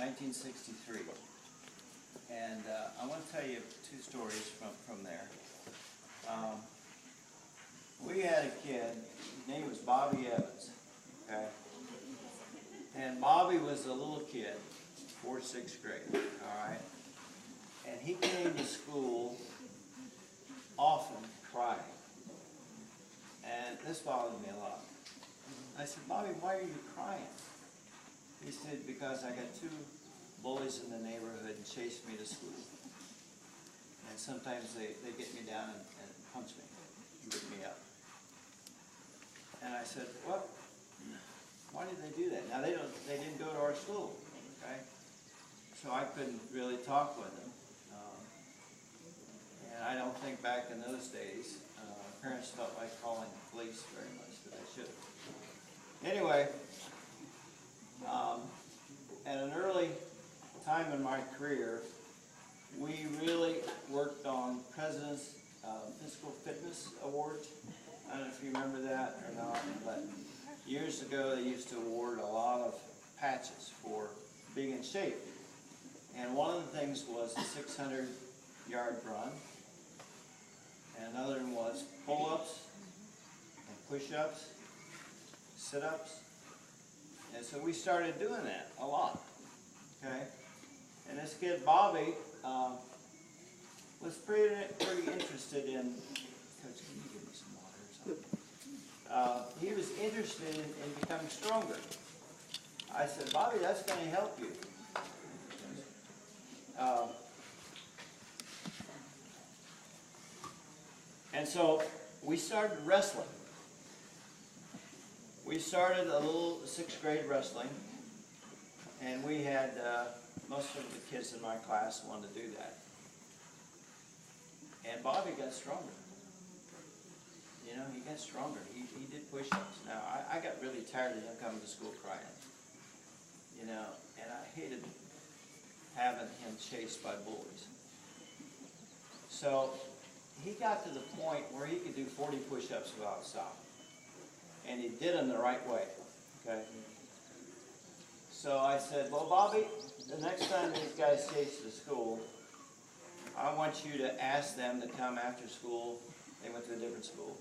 1963. And I want to tell you two stories from there. We had a kid, his name was Bobby Evans, okay? And Bobby was a little kid, 4th, 6th grade, all right? And he came to school often crying. And this bothered me a lot. I said, Bobby, why are you crying? He said, because I got 2 bullies in the neighborhood and chase me to school. And sometimes they get me down and punch me, beat me up. And I said, well, why did they do that? Now they didn't go to our school, okay? So I couldn't really talk with them. And I don't think back in those days, parents felt like calling the police very much, but they should have. Anyway, at an early time in my career, we really worked on President's Physical Fitness Award. I don't know if you remember that or not, but years ago they used to award a lot of patches for being in shape. And one of the things was a 600-yard run, and another one was pull-ups and push-ups, sit-ups. And so we started doing that a lot, okay? And this kid, Bobby, was pretty interested in, Coach, can you give me some water or something? He was interested in becoming stronger. I said, Bobby, that's going to help you. And so we started wrestling. We started a little 6th grade wrestling, and we had most of the kids in my class wanted to do that. And Bobby got stronger. You know, he got stronger. He did push-ups. Now, I got really tired of him coming to school crying. You know, and I hated having him chased by bullies. So he got to the point where he could do 40 push-ups without stopping. And he did them the right way, okay? So I said, well, Bobby, the next time these guys chase you to school, I want you to ask them to come after school. They went to a different school.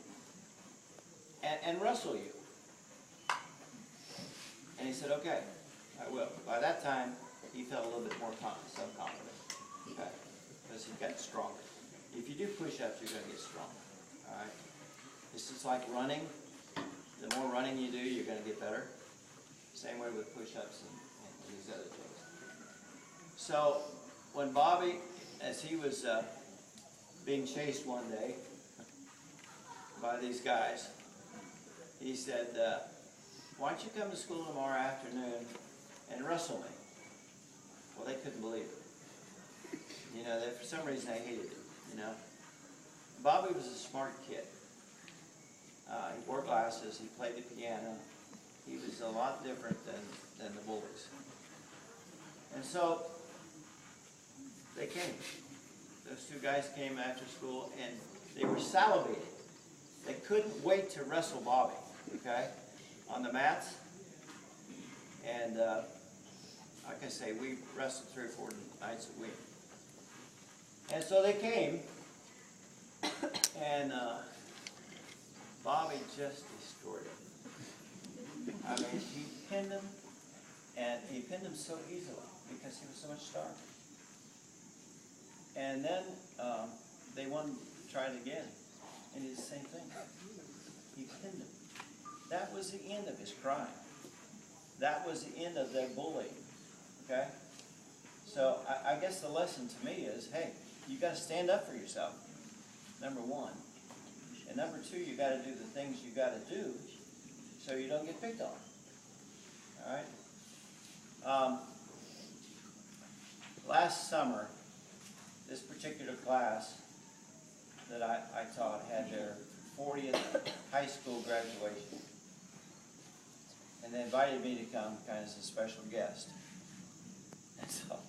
And wrestle you. And he said, okay, I will. By that time, he felt a little bit more self-confident, okay? Because he got stronger. If you do push-ups, you're going to get stronger, all right? It's just like running. The more running you do, you're going to get better. Same way with push-ups and these other things. So when Bobby, as he was being chased one day by these guys, he said, why don't you come to school tomorrow afternoon and wrestle me? Well, they couldn't believe it. You know, for some reason they hated it, you know. Bobby was a smart kid. He wore glasses, he played the piano. He was a lot different than the bullies. And so they came. Those 2 guys came after school and they were salivating. They couldn't wait to wrestle Bobby, okay, on the mats. And like I say, we wrestled 3 or 4 nights a week. And so they came, and Bobby just destroyed him. I mean, he pinned him, and he pinned him so easily because he was so much stronger. And then they wanted to try it again, and he did the same thing. He pinned him. That was the end of his crime. That was the end of their bullying, okay? So I guess the lesson to me is, hey, you got to stand up for yourself, number 1. And number 2, you got to do the things you got to do so you don't get picked on. All right? Last summer, this particular class that I taught had their 40th high school graduation. And they invited me to come kind of as a special guest. And so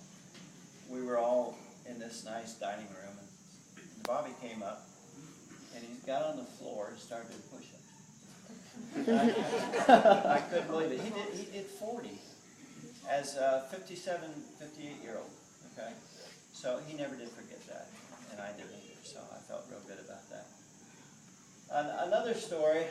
we were all in this nice dining room, and Bobby came up, and he got on the floor and started to push up. I couldn't believe it. He did 40 as a 57, 58-year-old. Okay, so he never did forget that, and I didn't either. So I felt real good about that. Another story.